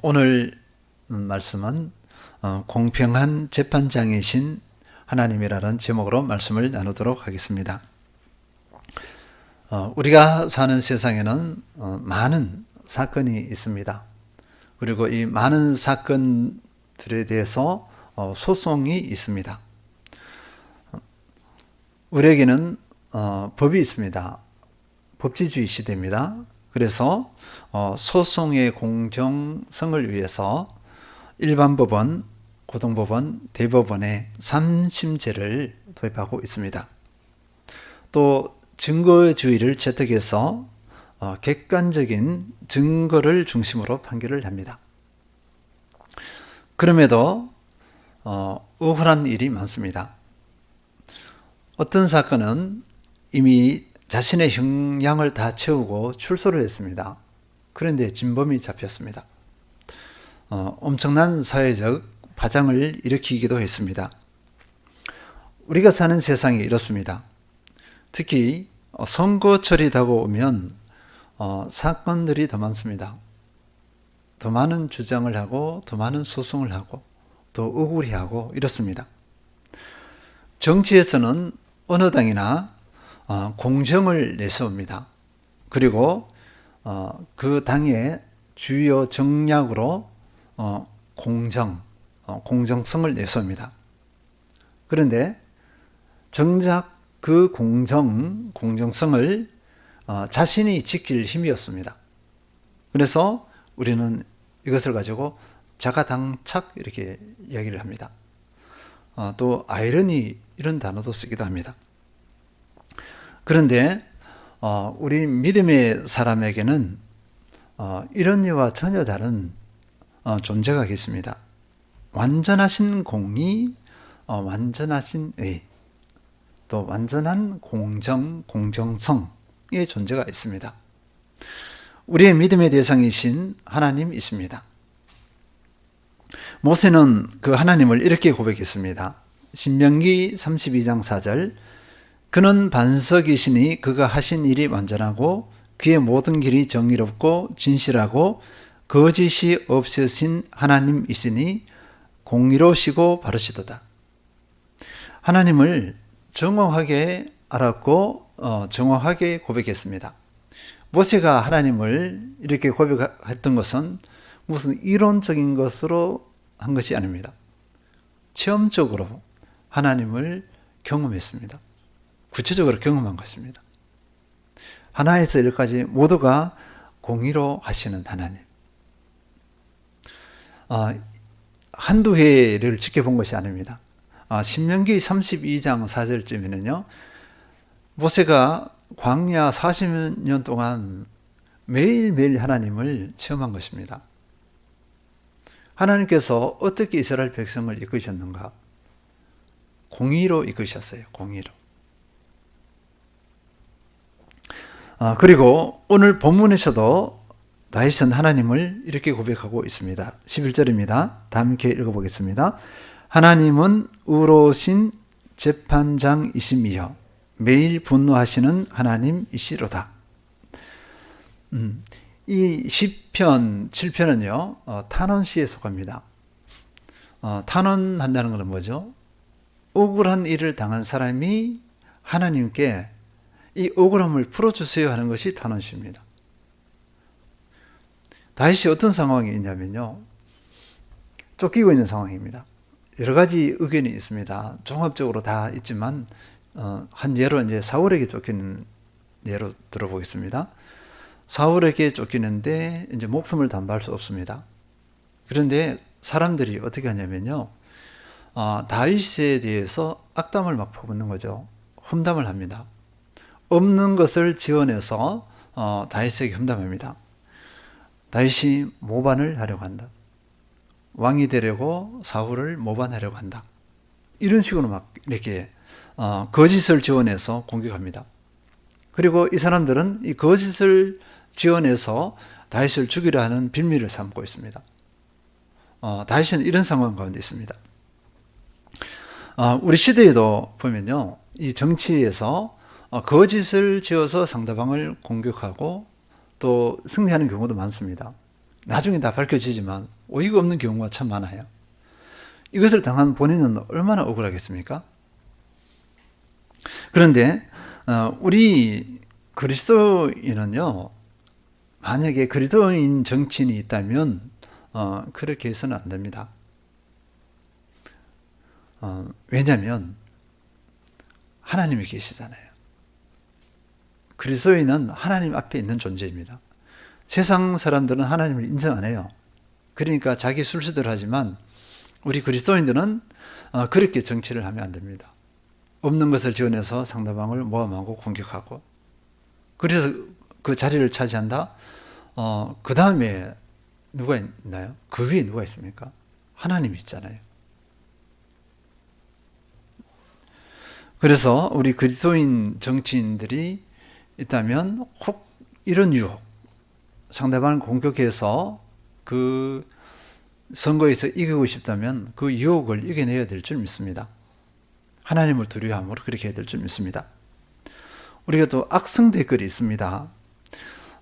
오늘 말씀은 공평한 재판장이신 하나님이라는 제목으로 말씀을 나누도록 하겠습니다. 우리가 사는 세상에는 많은 사건이 있습니다. 그리고 이 많은 사건들에 대해서 소송이 있습니다. 우리에게는 법이 있습니다. 법치주의 시대입니다. 그래서 소송의 공정성을 위해서 일반법원, 고등법원, 대법원에 3심제를 도입하고 있습니다. 또 증거주의를 채택해서 객관적인 증거를 중심으로 판결을 합니다. 그럼에도 억울한 일이 많습니다. 어떤 사건은 이미 자신의 형량을 다 채우고 출소를 했습니다. 그런데 진범이 잡혔습니다. 엄청난 사회적 파장을 일으키기도 했습니다. 우리가 사는 세상이 이렇습니다. 특히 선거철이 다가오면 사건들이 더 많습니다. 더 많은 주장을 하고 더 많은 소송을 하고 더 억울해하고 이렇습니다. 정치에서는 어느 당이나 공정을 내세웁니다. 그리고 그 당의 주요 정략으로 공정성을 내세웁니다. 그런데 정작 그 공정성을 자신이 지킬 힘이 없습니다. 그래서 우리는 이것을 가지고 자가당착 이렇게 이야기를 합니다. 또 아이러니 이런 단어도 쓰기도 합니다. 그런데 우리 믿음의 사람에게는 이런 이와 전혀 다른 존재가 있습니다. 완전하신 공의, 완전하신 의, 또 완전한 공정성의 존재가 있습니다. 우리의 믿음의 대상이신 하나님이 있습니다. 모세는 그 하나님을 이렇게 고백했습니다. 신명기 32장 4절 그는 반석이시니 그가 하신 일이 완전하고 그의 모든 길이 정의롭고 진실하고 거짓이 없으신 하나님이시니 공의로우시고 바르시도다. 하나님을 정확하게 알았고 정확하게 고백했습니다. 모세가 하나님을 이렇게 고백했던 것은 무슨 이론적인 것으로 한 것이 아닙니다. 체험적으로 하나님을 경험했습니다. 구체적으로 경험한 것입니다. 하나에서 열까지 모두가 공의로 하시는 하나님. 한두 해를 지켜본 것이 아닙니다. 신명기 32장 4절쯤에는요. 모세가 광야 40년 동안 매일매일 하나님을 체험한 것입니다. 하나님께서 어떻게 이스라엘 백성을 이끄셨는가? 공의로 이끄셨어요. 공의로. 그리고 오늘 본문에서도 다윗은 하나님을 이렇게 고백하고 있습니다. 11절입니다. 다 함께 읽어보겠습니다. 하나님은 의로우신 재판장이심이여 매일 분노하시는 하나님이시로다. 이 시편 7편은요 탄원시에 속합니다. 탄원한다는 것은 뭐죠? 억울한 일을 당한 사람이 하나님께 이 억울함을 풀어주세요 하는 것이 탄원시입니다. 다윗이 어떤 상황이 있냐면요. 쫓기고 있는 상황입니다. 여러 가지 의견이 있습니다. 종합적으로 다 있지만 한 예로 이제 사울에게 쫓기는 예로 들어보겠습니다. 사울에게 쫓기는데 이제 목숨을 담보할 수 없습니다. 그런데 사람들이 어떻게 하냐면요. 다윗에 대해서 악담을 막 퍼붓는 거죠. 험담을 합니다. 없는 것을 지어내서 다윗에게 험담합니다. 다윗이 모반을 하려고 한다. 왕이 되려고 사울을 모반하려고 한다. 이런 식으로 막 이렇게 거짓을 지어내서 공격합니다. 그리고 이 사람들은 이 거짓을 지어내서 다윗을 죽이려 하는 빌미를 삼고 있습니다. 다윗은 이런 상황 가운데 있습니다. 우리 시대에도 보면요, 이 정치에서 거짓을 지어서 상대방을 공격하고 또 승리하는 경우도 많습니다. 나중에 다 밝혀지지만 어이가 없는 경우가 참 많아요. 이것을 당한 본인은 얼마나 억울하겠습니까? 그런데 우리 그리스도인은요, 만약에 그리스도인 정치인이 있다면 그렇게 해서는 안 됩니다. 왜냐하면 하나님이 계시잖아요. 그리스도인은 하나님 앞에 있는 존재입니다. 세상 사람들은 하나님을 인정 안 해요. 그러니까 자기 술수대로 하지만 우리 그리스도인들은 그렇게 정치를 하면 안 됩니다. 없는 것을 지어내서 상대방을 모함하고 공격하고, 그래서 그 자리를 차지한다. 그 다음에 누가 있나요? 그 위에 누가 있습니까? 하나님이 있잖아요. 그래서 우리 그리스도인 정치인들이 있다면 혹 이런 유혹, 상대방을 공격해서 그 선거에서 이기고 싶다면 그 유혹을 이겨내야 될 줄 믿습니다. 하나님을 두려워함으로 그렇게 해야 될 줄 믿습니다. 우리가 또 악성 댓글이 있습니다.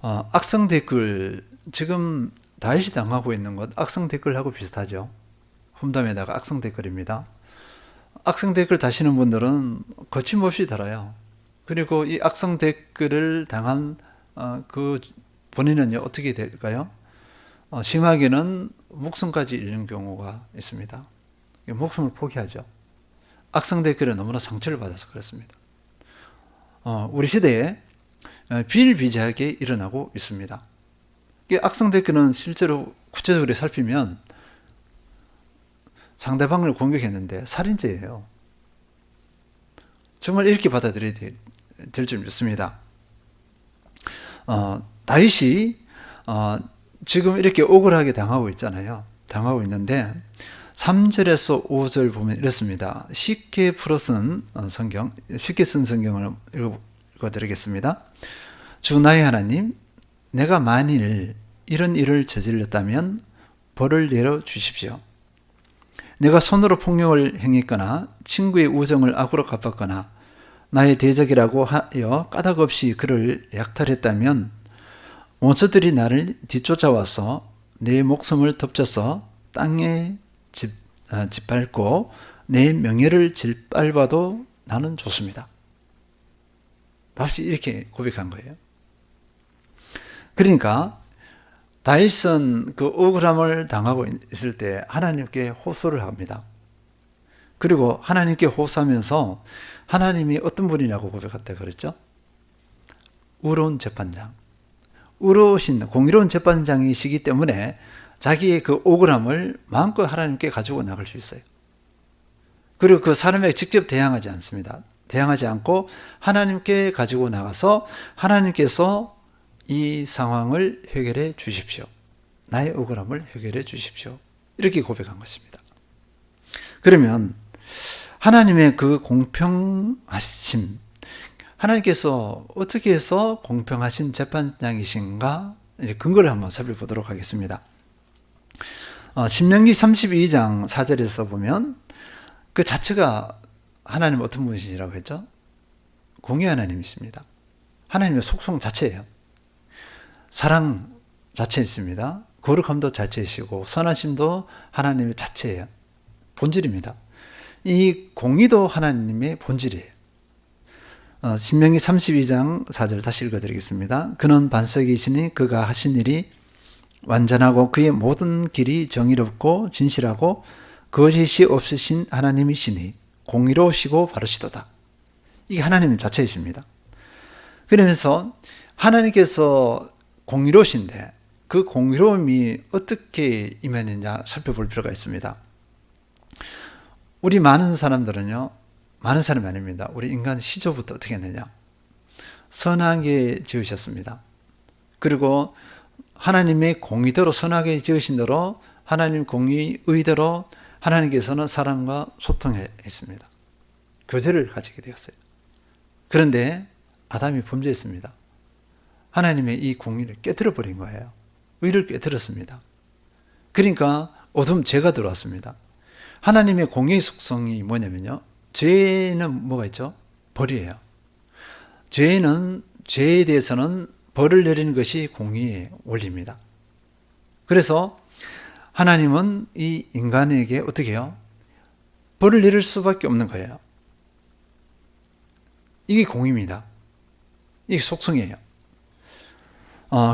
악성 댓글, 지금 다윗이 당하고 있는 것 악성 댓글하고 비슷하죠. 험담에다가 악성 댓글입니다. 악성 댓글 다시는 분들은 거침없이 달아요. 그리고 이 악성 댓글을 당한 그 본인은요, 어떻게 될까요? 심하게는 목숨까지 잃는 경우가 있습니다. 목숨을 포기하죠. 악성 댓글에 너무나 상처를 받아서 그렇습니다. 우리 시대에 비일비재하게 일어나고 있습니다. 악성 댓글은 실제로 구체적으로 살피면 상대방을 공격했는데 살인죄예요. 정말 이렇게 받아들여야 될 줄 믿습니다. 다윗이 지금 이렇게 억울하게 당하고 있잖아요. 당하고 있는데 3절에서 5절 보면 이렇습니다. 쉽게 풀어쓴 성경, 쉽게 쓴 성경을 읽어드리겠습니다. 주 나의 하나님, 내가 만일 이런 일을 저질렀다면 벌을 내려 주십시오. 내가 손으로 폭력을 행했거나 친구의 우정을 악으로 갚았거나 나의 대적이라고 하여 까닭 없이 그를 약탈했다면 원수들이 나를 뒤쫓아와서 내 목숨을 덮쳐서 땅에 짓밟고 내 명예를 짓밟아도 나는 좋습니다. 다윗이 이렇게 고백한 거예요. 그러니까 다윗은 그 억울함을 당하고 있을 때 하나님께 호소를 합니다. 그리고 하나님께 호소하면서 하나님이 어떤 분이라고 고백했다 그랬죠? 의로운 재판장. 의로우신 공의로운 재판장이시기 때문에 자기의 그 억울함을 마음껏 하나님께 가지고 나갈 수 있어요. 그리고 그 사람에게 직접 대항하지 않습니다. 대항하지 않고 하나님께 가지고 나가서 하나님께서 이 상황을 해결해 주십시오. 나의 억울함을 해결해 주십시오. 이렇게 고백한 것입니다. 그러면 하나님의 그 공평하심, 하나님께서 어떻게 해서 공평하신 재판장이신가 근거를 한번 살펴보도록 하겠습니다. 신명기 32장 4절에서 보면 그 자체가 하나님 어떤 분이시라고 했죠? 공의 하나님이십니다. 하나님의 속성 자체예요. 사랑 자체 있습니다. 거룩함도 자체이시고 선하심도 하나님의 자체예요. 본질입니다. 이 공의도 하나님의 본질이에요. 신명기 32장 4절 다시 읽어드리겠습니다. 그는 반석이시니 그가 하신 일이 완전하고 그의 모든 길이 정의롭고 진실하고 거짓이 없으신 하나님이시니 공의로우시고 바르시도다. 이게 하나님의 자체이십니다. 그러면서 하나님께서 공의로우신데 그 공의로움이 어떻게 임했느냐 살펴볼 필요가 있습니다. 우리 많은 사람들은요, 많은 사람이 아닙니다. 우리 인간 시조부터 어떻게 했느냐? 선하게 지으셨습니다. 그리고 하나님의 공의대로 선하게 지으신 대로 하나님 공의 의대로 하나님께서는 사람과 소통했습니다. 교제를 가지게 되었어요. 그런데 아담이 범죄했습니다. 하나님의 이 공의를 깨뜨려 버린 거예요. 의를 깨뜨렸습니다. 그러니까 어둠 죄가 들어왔습니다. 하나님의 공의의 속성이 뭐냐면요, 죄는 뭐가 있죠? 벌이에요. 죄에 대해서는 벌을 내리는 것이 공의의 원리입니다. 그래서 하나님은 이 인간에게 어떻게 해요? 벌을 내릴 수밖에 없는 거예요. 이게 공입니다. 이게 속성이에요.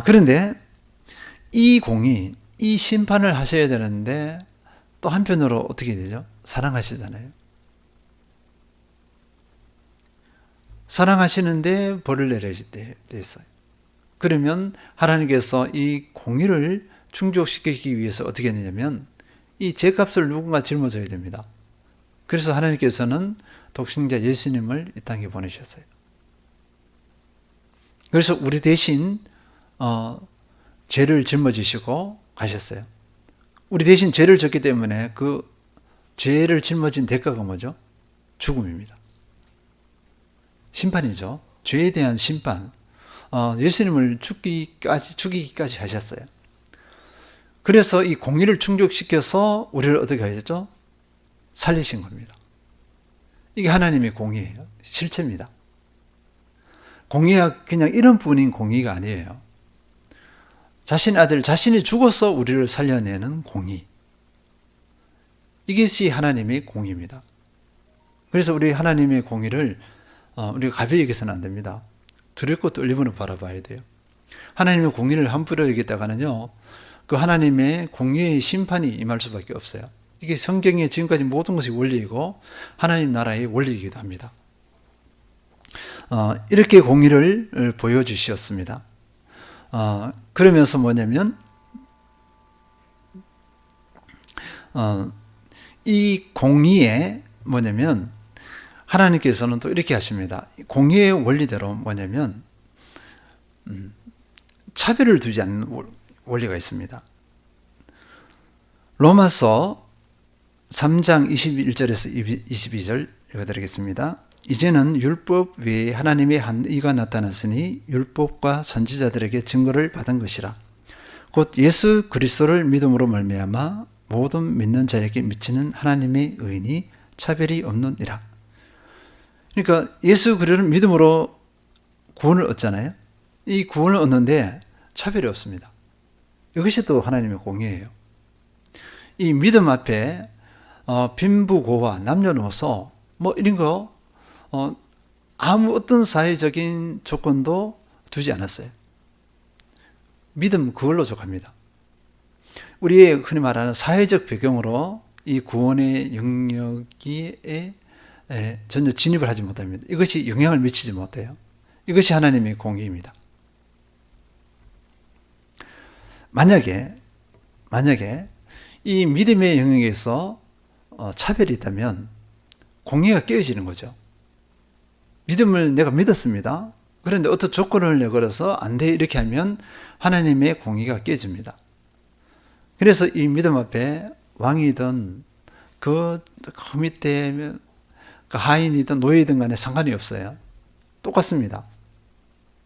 그런데 이 공이 이 심판을 하셔야 되는데 또 한편으로 어떻게 되죠? 사랑하시잖아요. 사랑하시는데 벌을 내려야 됐어요. 그러면 하나님께서 이 공의를 충족시키기 위해서 어떻게 했느냐면 이 죄값을 누군가 짊어져야 됩니다. 그래서 하나님께서는 독생자 예수님을 이 땅에 보내셨어요. 그래서 우리 대신 죄를 짊어지시고 가셨어요. 우리 대신 죄를 졌기 때문에 그 죄를 짊어진 대가가 뭐죠? 죽음입니다. 심판이죠. 죄에 대한 심판. 예수님을 죽이기까지 하셨어요. 그래서 이 공의를 충족시켜서 우리를 어떻게 하셨죠? 살리신 겁니다. 이게 하나님의 공의예요. 실체입니다. 공의가 그냥 이런 뿐인 공의가 아니에요. 자신 아들, 자신이 죽어서 우리를 살려내는 공의. 이것이 하나님의 공의입니다. 그래서 우리 하나님의 공의를 우리가 가벼이 여기서는 안 됩니다. 두렵고 떨림으로 바라봐야 돼요. 하나님의 공의를 함부로 여기다가는요, 그 하나님의 공의의 심판이 임할 수밖에 없어요. 이게 성경의 지금까지 모든 것이 원리이고 하나님 나라의 원리이기도 합니다. 이렇게 공의를 보여주셨습니다. 그러면서 뭐냐면 이 공의에 뭐냐면 하나님께서는 또 이렇게 하십니다. 공의의 원리대로 뭐냐면 차별을 두지 않는 원리가 있습니다. 로마서 3장 21절에서 22절 읽어드리겠습니다. 이제는 율법 외에 하나님의 한 의가 나타났으니 율법과 선지자들에게 증거를 받은 것이라. 곧 예수 그리스도를 믿음으로 말미암아 모든 믿는 자에게 미치는 하나님의 의인이 차별이 없느니라. 그러니까 예수 그리스도를 믿음으로 구원을 얻잖아요. 이 구원을 얻는데 차별이 없습니다. 이것이 또 하나님의 공의예요. 이 믿음 앞에 빈부고와 남녀노소 뭐 이런 거 아무 어떤 사회적인 조건도 두지 않았어요. 믿음 그걸로 족합니다. 우리의 흔히 말하는 사회적 배경으로 이 구원의 영역에 전혀 진입을 하지 못합니다. 이것이 영향을 미치지 못해요. 이것이 하나님의 공의입니다. 만약에 이 믿음의 영역에서 차별이 있다면 공의가 깨어지는 거죠. 믿음을 내가 믿었습니다. 그런데 어떤 조건을 내걸어서 안 돼 이렇게 하면 하나님의 공의가 깨집니다. 그래서 이 믿음 앞에 왕이든 그 밑에 그 하인이든 노예이든 간에 상관이 없어요. 똑같습니다.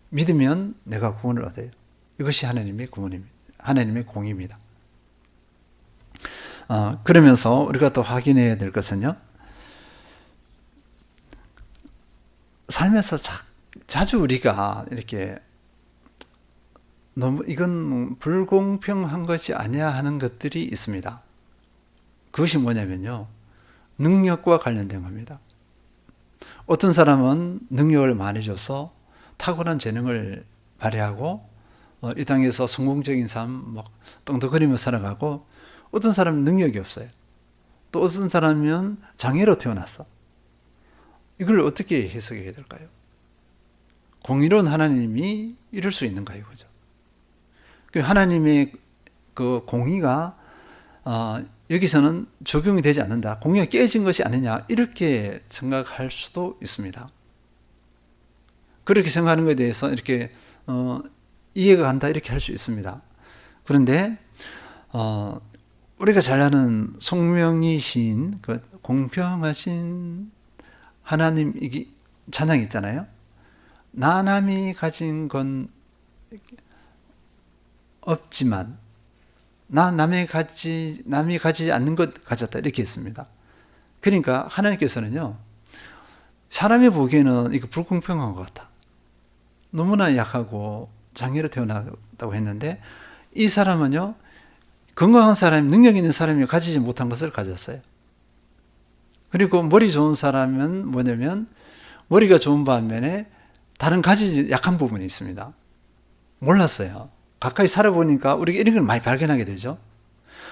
믿으면 내가 구원을 얻어요. 이것이 하나님의 구원입니다. 하나님의 공의입니다. 그러면서 우리가 또 확인해야 될 것은요, 살면서 자주 우리가 이렇게 너무 이건 불공평한 것이 아니야 하는 것들이 있습니다. 그것이 뭐냐면요, 능력과 관련된 겁니다. 어떤 사람은 능력을 많이 줘서 탁월한 재능을 발휘하고 이 땅에서 성공적인 삶 막 떵떵거리며 살아가고, 어떤 사람은 능력이 없어요. 또 어떤 사람은 장애로 태어났어. 이걸 어떻게 해석해야 될까요? 공의로운 하나님이 이럴 수 있는가요? 그죠? 하나님의 그 공의가 여기서는 적용이 되지 않는다. 공의가 깨진 것이 아니냐, 이렇게 생각할 수도 있습니다. 그렇게 생각하는 것에 대해서 이렇게 이해가 간다, 이렇게 할 수 있습니다. 그런데 우리가 잘 아는 송명희 시인, 그 공평하신 하나님 이 찬양이 있잖아요. 나 남이 가진 건 없지만 남이 가지지 않는 것 가졌다, 이렇게 했습니다. 그러니까 하나님께서는요, 사람이 보기에는 이거 불공평한 것 같아. 너무나 약하고 장애로 태어났다고 했는데 이 사람은요, 건강한 사람이, 능력 있는 사람이 가지지 못한 것을 가졌어요. 그리고 머리 좋은 사람은 뭐냐면 머리가 좋은 반면에 다른 가지지 약한 부분이 있습니다. 몰랐어요. 가까이 살아보니까 우리가 이런 걸 많이 발견하게 되죠.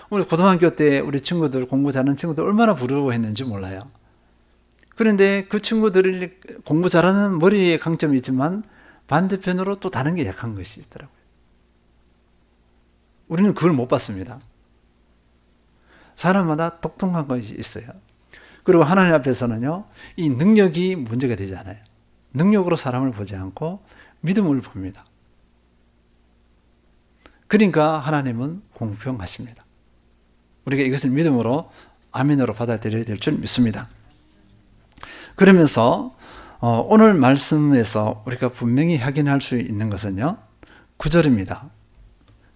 우리 고등학교 때 우리 친구들, 공부 잘하는 친구들 얼마나 부러워했는지 몰라요. 그런데 그 친구들이 공부 잘하는 머리에 강점이 있지만 반대편으로 또 다른 게 약한 것이 있더라고요. 우리는 그걸 못 봤습니다. 사람마다 독특한 것이 있어요. 그리고 하나님 앞에서는요, 이 능력이 문제가 되지 않아요. 능력으로 사람을 보지 않고 믿음을 봅니다. 그러니까 하나님은 공평하십니다. 우리가 이것을 믿음으로 아멘으로 받아들여야 될 줄 믿습니다. 그러면서 오늘 말씀에서 우리가 분명히 확인할 수 있는 것은요, 9절입니다.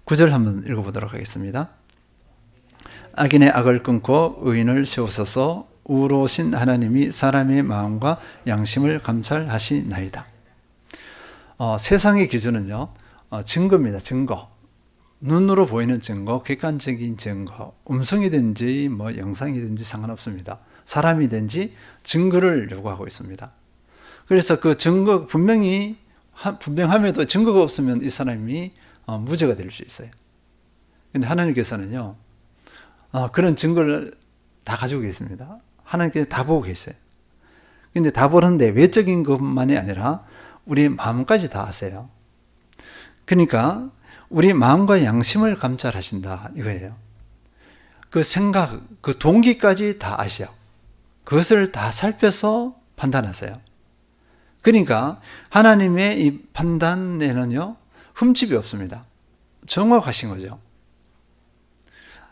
9절 한번 읽어보도록 하겠습니다. 악인의 악을 끊고 의인을 세우소서. 의로우신 하나님이 사람의 마음과 양심을 감찰하시나이다. 세상의 기준은요, 증거입니다. 증거. 눈으로 보이는 증거, 객관적인 증거, 음성이든지 영상이든지 상관없습니다. 사람이든지 증거를 요구하고 있습니다. 그래서 그 증거 분명함에도 증거가 없으면 이 사람이 무죄가 될 수 있어요. 그런데 하나님께서는요, 그런 증거를 다 가지고 계십니다. 하나님께서 다 보고 계세요. 그런데 다 보는데 외적인 것만이 아니라 우리 마음까지 다 아세요. 그러니까 우리 마음과 양심을 감찰하신다 이거예요. 그 생각, 그 동기까지 다 아셔. 그것을 다 살펴서 판단하세요. 그러니까 하나님의 이 판단에는요, 흠집이 없습니다. 정확하신 거죠.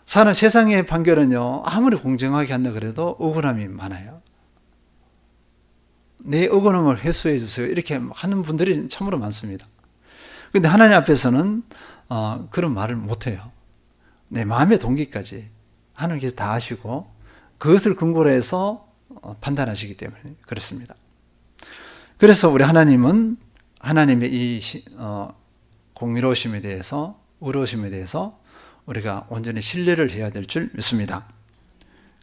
세상의 판결은요, 아무리 공정하게 한다 그래도 억울함이 많아요. 내 억울함을 해소해 주세요. 이렇게 하는 분들이 참으로 많습니다. 그런데 하나님 앞에서는 그런 말을 못해요. 내 마음의 동기까지 하나님께서 다 아시고 그것을 근거로 해서 판단하시기 때문에 그렇습니다. 그래서 우리 하나님은 하나님의 이 공의로우심에 대해서, 의로우심에 대해서 우리가 온전히 신뢰를 해야 될 줄 믿습니다.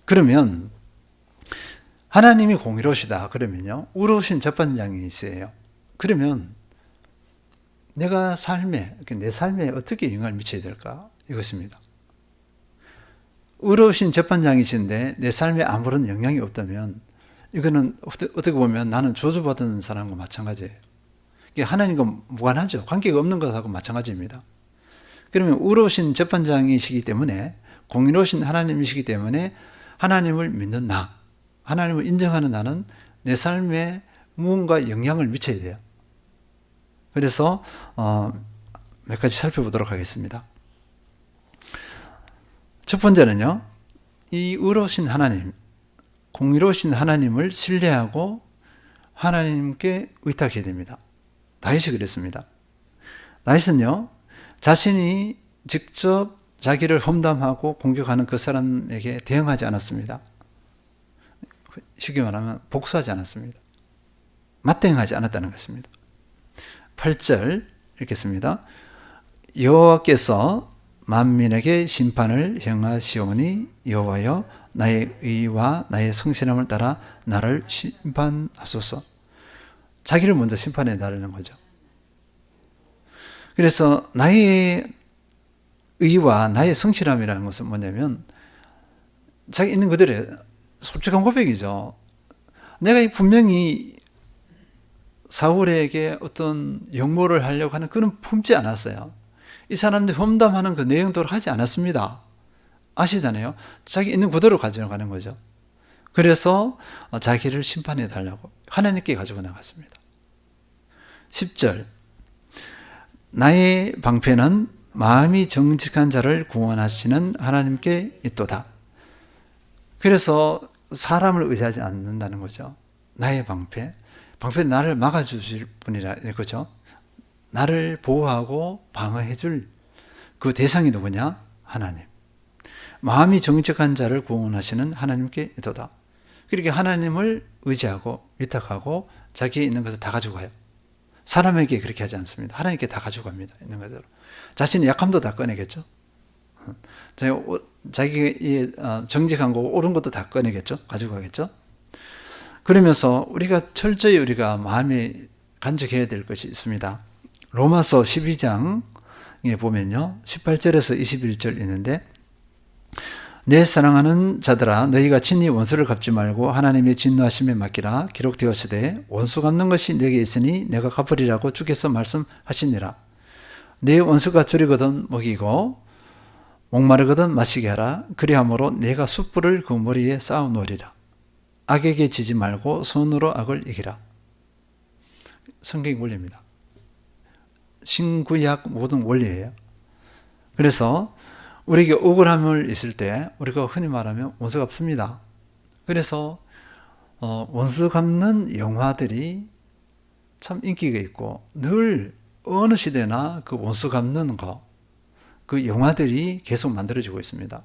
그러면 하나님이 공의로우시다 그러면요, 의로우신 재판장이세요. 그러면 내가 내 삶에 어떻게 영향을 미쳐야 될까? 이것입니다. 의로우신 재판장이신데 내 삶에 아무런 영향이 없다면 이거는 어떻게 보면 나는 저주받은 사람과 마찬가지예요. 이게 하나님과 무관하죠. 관계가 없는 것하고 마찬가지입니다. 그러면 의로우신 재판장이시기 때문에, 공의로우신 하나님이시기 때문에 하나님을 믿는 나, 하나님을 인정하는 나는 내 삶에 무언가 영향을 미쳐야 돼요. 그래서 몇 가지 살펴보도록 하겠습니다. 첫 번째는요, 이 의로우신 하나님, 공의로우신 하나님을 신뢰하고 하나님께 의탁해야 됩니다. 다윗이 그랬습니다. 다윗은요, 자신이 직접 자기를 험담하고 공격하는 그 사람에게 대응하지 않았습니다. 쉽게 말하면 복수하지 않았습니다. 맞대응하지 않았다는 것입니다. 8절 읽겠습니다. 여호와께서 만민에게 심판을 행하시오니 여호와여 나의 의와 나의 성실함을 따라 나를 심판하소서. 자기를 먼저 심판해 달라는 거죠. 그래서 나의 의와 나의 성실함이라는 것은 뭐냐면 자기 있는 그대로 솔직한 고백이죠. 내가 분명히 사울에게 어떤 역모를 하려고 하는 그런 품지 않았어요. 이 사람들이 험담하는 그 내용대로 하지 않았습니다. 아시잖아요. 자기 있는 그대로 가져가는 거죠. 그래서 자기를 심판해 달라고 하나님께 가지고 나갔습니다. 10절 나의 방패는 마음이 정직한 자를 구원하시는 하나님께 있도다. 그래서 사람을 의지하지 않는다는 거죠. 나의 방패는 나를 막아주실 분이라 이거죠. 나를 보호하고 방어해줄 그 대상이 누구냐? 하나님. 마음이 정직한 자를 구원하시는 하나님께 있도다. 그렇게 하나님을 의지하고 위탁하고 자기에 있는 것을 다 가지고 가요. 사람에게 그렇게 하지 않습니다. 하나님께 다 가지고 갑니다. 있는 그대로. 자신의 약함도 다 꺼내겠죠. 자기 정직한 거 옳은 것도 다 꺼내겠죠. 가지고 가겠죠. 그러면서 우리가 철저히 우리가 마음에 간직해야 될 것이 있습니다. 로마서 12장에 보면요. 18절에서 21절 있는데, 내 사랑하는 자들아 너희가 친히 원수를 갚지 말고 하나님의 진노하심에 맡기라. 기록되었으되 원수 갚는 것이 내게 있으니 내가 갚으리라고 주께서 말씀하시니라. 내 원수가 줄이거든 먹이고 목마르거든 마시게 하라. 그리함으로 내가 숯불을 그 머리에 쌓아 놓으리라. 악에게 지지 말고 손으로 악을 이기라. 성경 원리입니다. 신구약 모든 원리예요. 그래서 우리에게 억울함을 있을 때 우리가 흔히 말하면 원수 갚습니다. 그래서 원수 갚는 영화들이 참 인기가 있고 늘 어느 시대나 그 원수 갚는 거, 그 영화들이 계속 만들어지고 있습니다.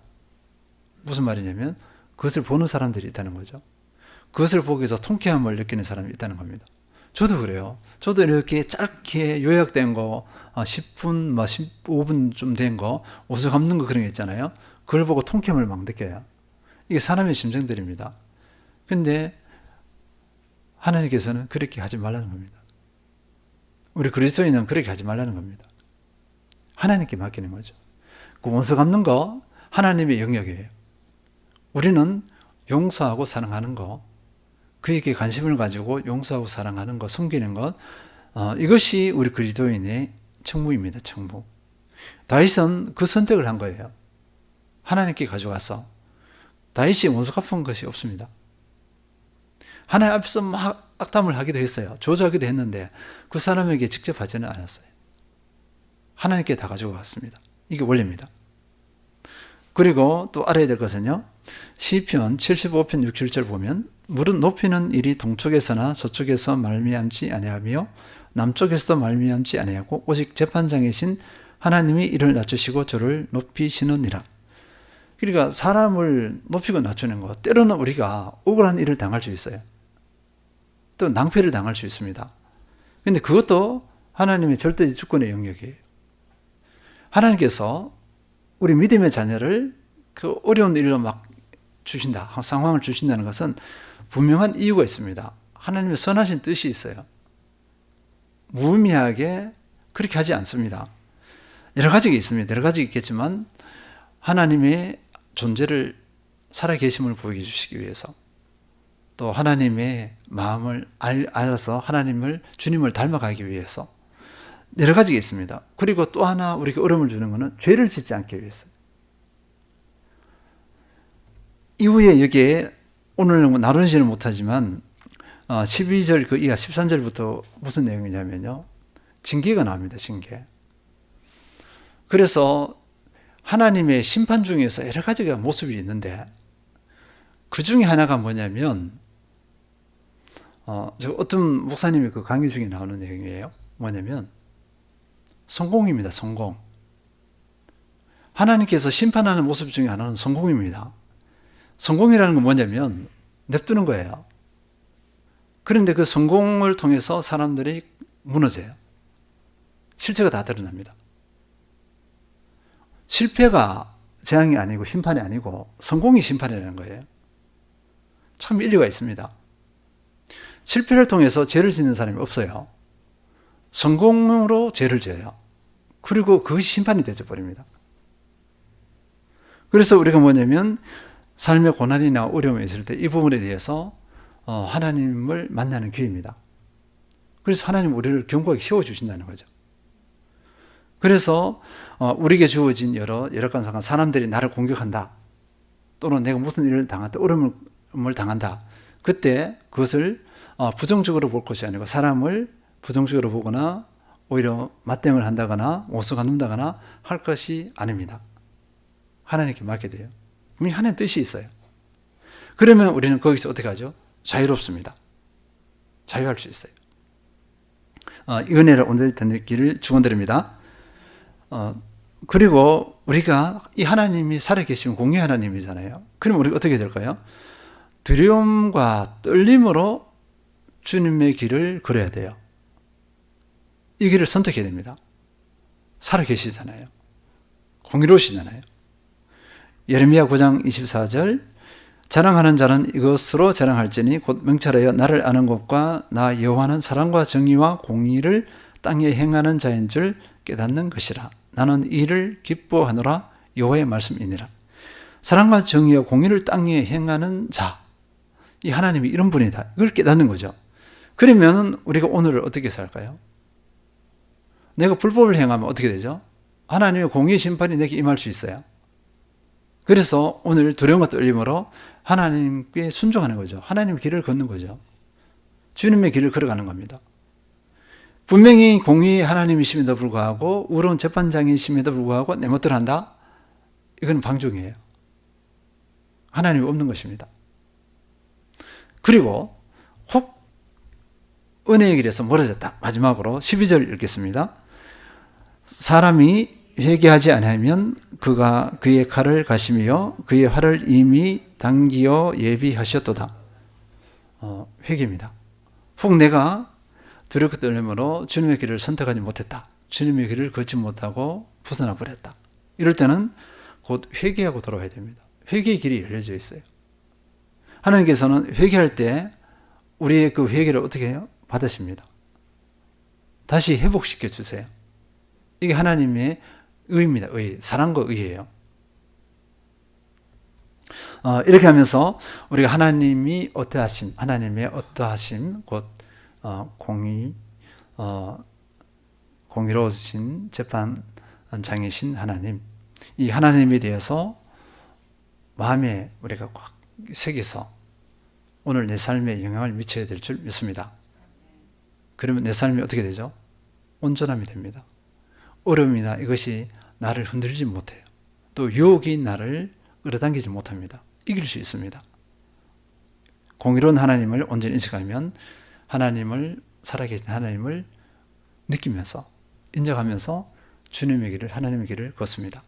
무슨 말이냐면 그것을 보는 사람들이 있다는 거죠. 그것을 보기 위해서 통쾌함을 느끼는 사람이 있다는 겁니다. 저도 그래요. 저도 이렇게 짧게 요약된 거 10분, 15분 좀 된 거, 옷을 갚는 거 그런 게 있잖아요. 그걸 보고 통쾌함을 막 느껴요. 이게 사람의 심정들입니다. 근데 하나님께서는 그렇게 하지 말라는 겁니다. 우리 그리스도인은 그렇게 하지 말라는 겁니다. 하나님께 맡기는 거죠. 그 원수 갚는 거 하나님의 영역이에요. 우리는 용서하고 사랑하는 거, 그에게 관심을 가지고 용서하고 사랑하는 것, 섬기는 것, 이것이 우리 그리스도인의 책무입니다. 책무. 다윗은 그 선택을 한 거예요. 하나님께 가져가서. 다윗이 원수 갚은 것이 없습니다. 하나님 앞에서 막 악담을 하기도 했어요. 조조하기도 했는데 그 사람에게 직접 하지는 않았어요. 하나님께 다 가지고 갔습니다. 이게 원리입니다. 그리고 또 알아야 될 것은요. 시편 75편 6, 7절 보면 무릇 높이는 일이 동쪽에서나 서쪽에서 말미암지 아니하며 남쪽에서도 말미암지 아니하고 오직 재판장이신 하나님이 이를 낮추시고 저를 높이시느니라. 그러니까 사람을 높이고 낮추는 것, 때로는 우리가 억울한 일을 당할 수 있어요. 또 낭패를 당할 수 있습니다. 그런데 그것도 하나님의 절대 주권의 영역이에요. 하나님께서 우리 믿음의 자녀를 그 어려운 일로 막 주신다, 상황을 주신다는 것은 분명한 이유가 있습니다. 하나님의 선하신 뜻이 있어요. 무의미하게 그렇게 하지 않습니다. 여러 가지가 있습니다. 여러 가지 있겠지만 하나님의 존재를 살아계심을 보여주시기 위해서, 또 하나님의 마음을 알아서 주님을 닮아가기 위해서 여러 가지가 있습니다. 그리고 또 하나 우리가 어려움을 주는 것은 죄를 짓지 않기 위해서. 이후에 여기에 오늘 나누지는 못하지만 12절 그 이하 13절부터 무슨 내용이냐면요. 징계가 나옵니다. 징계. 그래서 하나님의 심판 중에서 여러 가지가 모습이 있는데 그 중에 하나가 뭐냐면 어떤 목사님이 그 강의 중에 나오는 내용이에요. 뭐냐면 성공입니다. 성공. 하나님께서 심판하는 모습 중에 하나는 성공입니다. 성공이라는 건 뭐냐면 냅두는 거예요. 그런데 그 성공을 통해서 사람들이 무너져요. 실체가 다 드러납니다. 실패가 재앙이 아니고 심판이 아니고 성공이 심판이라는 거예요. 참 일리가 있습니다. 실패를 통해서 죄를 짓는 사람이 없어요. 성공으로 죄를 지어요. 그리고 그것이 심판이 되어 버립니다. 그래서 우리가 뭐냐면 삶의 고난이나 어려움이 있을 때 이 부분에 대해서 하나님을 만나는 기회입니다. 그래서 하나님 우리를 견고하게 세워주신다는 거죠. 그래서 우리에게 주어진 여러 간상한 사람들이 나를 공격한다, 또는 내가 무슨 일을 당한다, 어려움을 당한다. 그때 그것을 부정적으로 볼 것이 아니고 사람을 부정적으로 보거나 오히려 맞대응을 한다거나 원수 갚는다거나 할 것이 아닙니다. 하나님께 맡게 돼요. 분명히 하나님 뜻이 있어요. 그러면 우리는 거기서 어떻게 하죠? 자유롭습니다. 자유할 수 있어요. 이 은혜를 온전히 듣기를 축원드립니다. 그리고 우리가 이 하나님이 살아계신 공의 하나님이잖아요. 그럼 우리가 어떻게 될까요? 두려움과 떨림으로 주님의 길을 걸어야 돼요. 이 길을 선택해야 됩니다. 살아계시잖아요. 공의로우시잖아요. 예레미야 9장 24절 자랑하는 자는 이것으로 자랑할지니 곧 명철하여 나를 아는 것과 나 여호와는 사랑과 정의와 공의를 땅에 행하는 자인 줄 깨닫는 것이라. 나는 이를 기뻐하노라. 여호와의 말씀이니라. 사랑과 정의와 공의를 땅에 행하는 자, 이 하나님이 이런 분이다. 이걸 깨닫는 거죠. 그러면 우리가 오늘을 어떻게 살까요? 내가 불법을 행하면 어떻게 되죠? 하나님의 공의 심판이 내게 임할 수 있어요. 그래서 오늘 두려움과 떨림으로 하나님께 순종하는 거죠. 하나님의 길을 걷는 거죠. 주님의 길을 걸어가는 겁니다. 분명히 공의의 하나님이심에도 불구하고 의로운 재판장이심에도 불구하고 내 멋대로 한다? 이건 방종이에요. 하나님이 없는 것입니다. 그리고 혹 은혜의 길에서 멀어졌다. 마지막으로 12절 읽겠습니다. 사람이 회개하지 아니하면 그가 그의 칼을 가시며 그의 활을 이미 당기어 예비하셨도다. 회개입니다. 혹 내가 두렵고 떨림으로 주님의 길을 선택하지 못했다. 주님의 길을 걷지 못하고 벗어나 버렸다. 이럴 때는 곧 회개하고 돌아와야 됩니다. 회개의 길이 열려져 있어요. 하나님께서는 회개할 때 우리의 그 회개를 어떻게 해요? 받으십니다. 다시 회복시켜 주세요. 이게 하나님의 의입니다. 의. 사랑과 의예요. 이렇게 하면서 우리가 하나님이 어떠하심, 하나님의 어떠하심, 곧 공의, 공의로우신 재판장이신 하나님, 이 하나님에 대해서 마음에 우리가 꽉 새겨서 오늘 내 삶에 영향을 미쳐야 될 줄 믿습니다. 그러면 내 삶이 어떻게 되죠? 온전함이 됩니다. 어려움이나 이것이 나를 흔들지 못해요. 또 유혹이 나를 끌어당기지 못합니다. 이길 수 있습니다. 공의로운 하나님을 온전히 인식하면 하나님을, 살아계신 하나님을 느끼면서 인정하면서 주님의 길을, 하나님의 길을 걷습니다.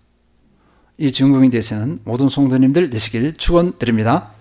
이 주인공이 되시는 모든 성도님들 되시길 축원드립니다.